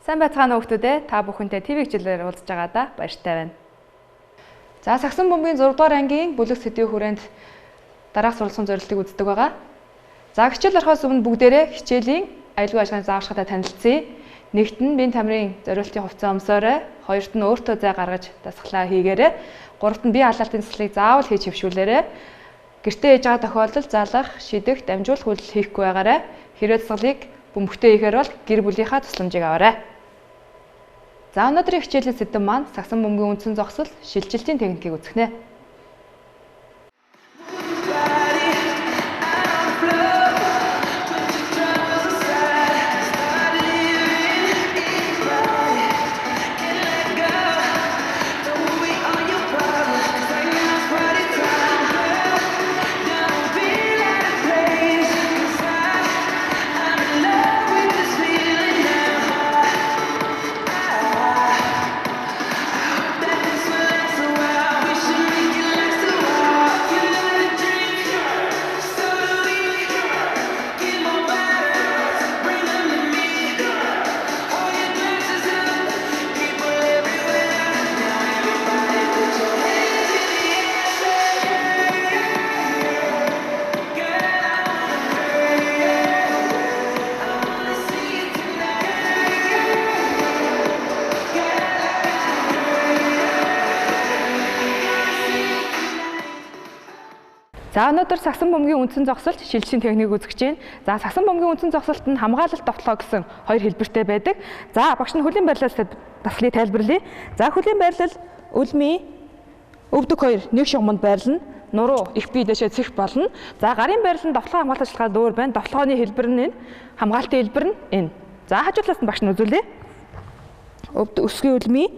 Сайн байцгаана уу хүмүүдээ. Та бүхэнтэй ТV хичээлээр уулзж байгаадаа баяртай байна. За Сагсан бөмбөгийн 6 дугаар ангийн бүлэг сэдвийн хүрээнд дараах суралцсан зорилтыг үздэг байгаа. За хичээл орохоос өмнө бүгдээрээ хичээлийн аюулгүй ажиллагааны зааварчилгаатай танилцъя. Нэгт нь биеийн тамирын зориултын хувцас өмсөөрэй. Хоёрт нь өөртөө зай гаргаж дасгалаа хийгээрэй. Гуравт нь бие халаалтын цэцлийг заавал хийж хэвшүүлээрэй. Гэртээ ээж байгаа тохиолдолд залах, шидэх, дамжуулах үйлдэл хийхгүй байгаарай. Хэрвээ дасгалыг бөмбөгтэй хийхээр бол гэр бүлийнхаа тусламжийг аваарай. За өнөөдрийн хичээлийн сэдэв маань Сагсан бөмбөгийн үндсэн зогсол, шилжилтийн техникийг үзэхнэ. За өнөөдөр Сагсан бөмбөгийн үндсэн зогсолт, шилжилтийн техникийг үзэж байна. За Сагсан бөмбөгийн үндсэн зогсолт нь хамгаалалт довтлоо гэсэн хоёр хэлбэртэй байдаг. За багш нь хөлийн байрлалаас дасгалыг тайлбарлая. За хөлийн байрлал үлмийн өвдөг хоёр нэг шугамд байрлана. Нуруу их бие дэшээ цэх болно. За гарын байрлал нь довтлогын хамгаалалт ажиллагаа дөөр байна. Довтлогооны хэлбэр нь энэ, хамгаалтын хэлбэр нь энэ. За хажуудлаас нь багш нь үзүүлье. Өсгийн үлмийн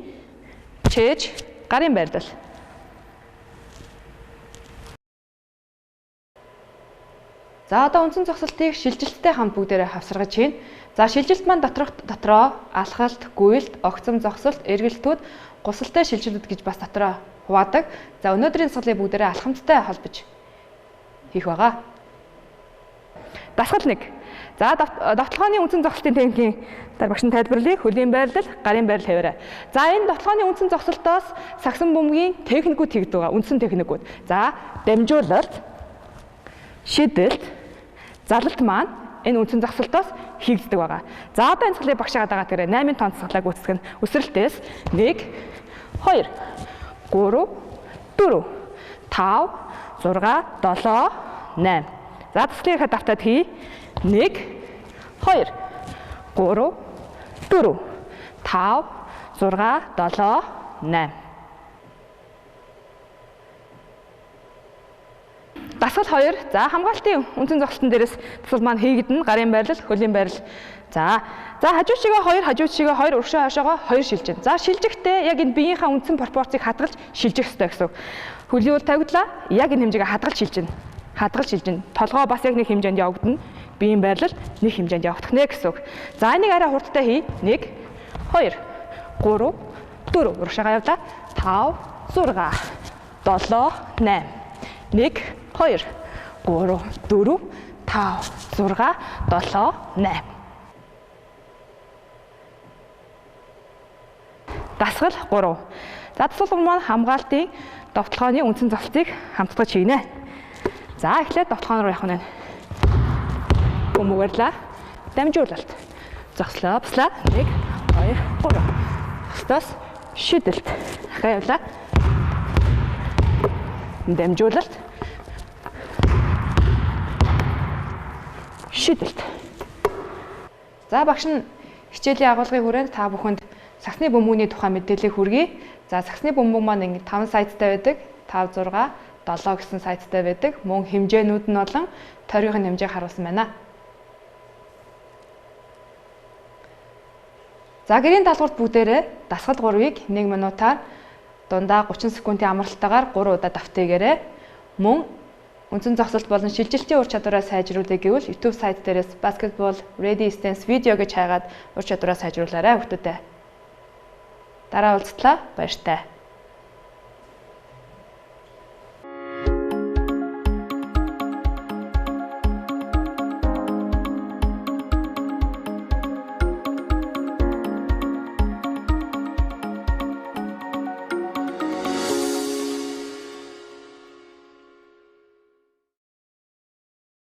чээж гарын байрлал. За одоо үндсэн зогсолтыг шилжилттэй хамт бүгдээрээ хавсаргаж байна. За шилжилт маань дотроо алхалт, гуйлт, огцом зогсолт, эргэлтүүд, гусалтай шилжилтүүд гэж бас дотроо хуваадаг. За өнөөдрийн дасгалыг бүгдээрээ алхамттай холбож хийх байгаа. Дасгал 1. За довтлогооны үндсэн зогсолтын техникийн багш нь тайлбарлая. Хөлийн байрлал, гарын байрлал хэвээрээ. За энэ довтлогооны үндсэн зогсолтоос Сагсан бөмбөгийн техникүүд хийгдэг байгаа. Үндсэн техникүүд. За дамжуулалт, шидэлт, залалт маань энэ үндсэн зогсолтоос хийгддэг байгаа. За одоо энэ цаглыг багш байгаа тэрэ 8 тонн цаглаа гүйцэтгэх нь өсрэлтээс 1 2 3 4 5 6 7 8. За дасгалыг давтаад хий. 1 2 3 4 5 6 7 8. Дасгал 2. За хамгаалтын үндсэн зогсолтын дээрээс дасгал маань хийгдэнэ. Гарын байрлал, хөлийн байрлал. За хажуу шигээ 2, хажуу шигээ 2, урагшаа хойшоогоо 2 шилжин. За шилжихдээ яг энэ биеийнхаа үндсэн пропорцийг хадгалж шилжих ёстой гэсэн үг. Хөлийн үл тавигдлаа. Яг энэ хэмжээгээ хадгалж шилжин. Толгоо бас яг нэг хэмжээнд явагдана. Биеийн байрлал нэг хэмжээнд явагдах нэ гэсэн үг. За энийг арай хурдтай хий. 1 2 3 4 урагшаагаа явлаа. 5 6 7 8. 1 2 3 4 5 6 7 8. Дасгал 3. За дасгал маань хамгаалтын довтлогооны үндсэн зогсолтыг хамтдаж хийнэ. За эхлээд довтлогоо руу явах нь. Бөмбөгөөрлөө. Дамжуулалт. Зогслоо, буслаа. 1 2 3. Стас шидэлт. Ахаа явлаа. Дамжуулалт. Шидэлт. За багш нь хичээлийн агуулгын хүрээнд та бүхэнд Сагсны бөмбөгийн тухай мэдээлэл хүргэе. За Сагсны бөмбөг маань ингэ 5 сайттай байдаг. 5 6 7 гэсэн сайттай байдаг. Мөн хэмжээнүүд нь болон тойргийн хэмжээг харуулсан байна. За гэрийн даалгаварт бүгдээрээ дасгал 3-ыг 1 минутаар дундаа 30 секундын амралтаагаар 3 удаа давтъя. Мөн үндсэн зогсолт болон шилжилтийн ур чадвараа сайжруулъя гэвэл YouTube сайт дээрээс Basketball Ready Stance видео гэж хайгаад ур чадвараа сайжруулаарай хүмүүстээ. Дараа уулзтлаа баяртай.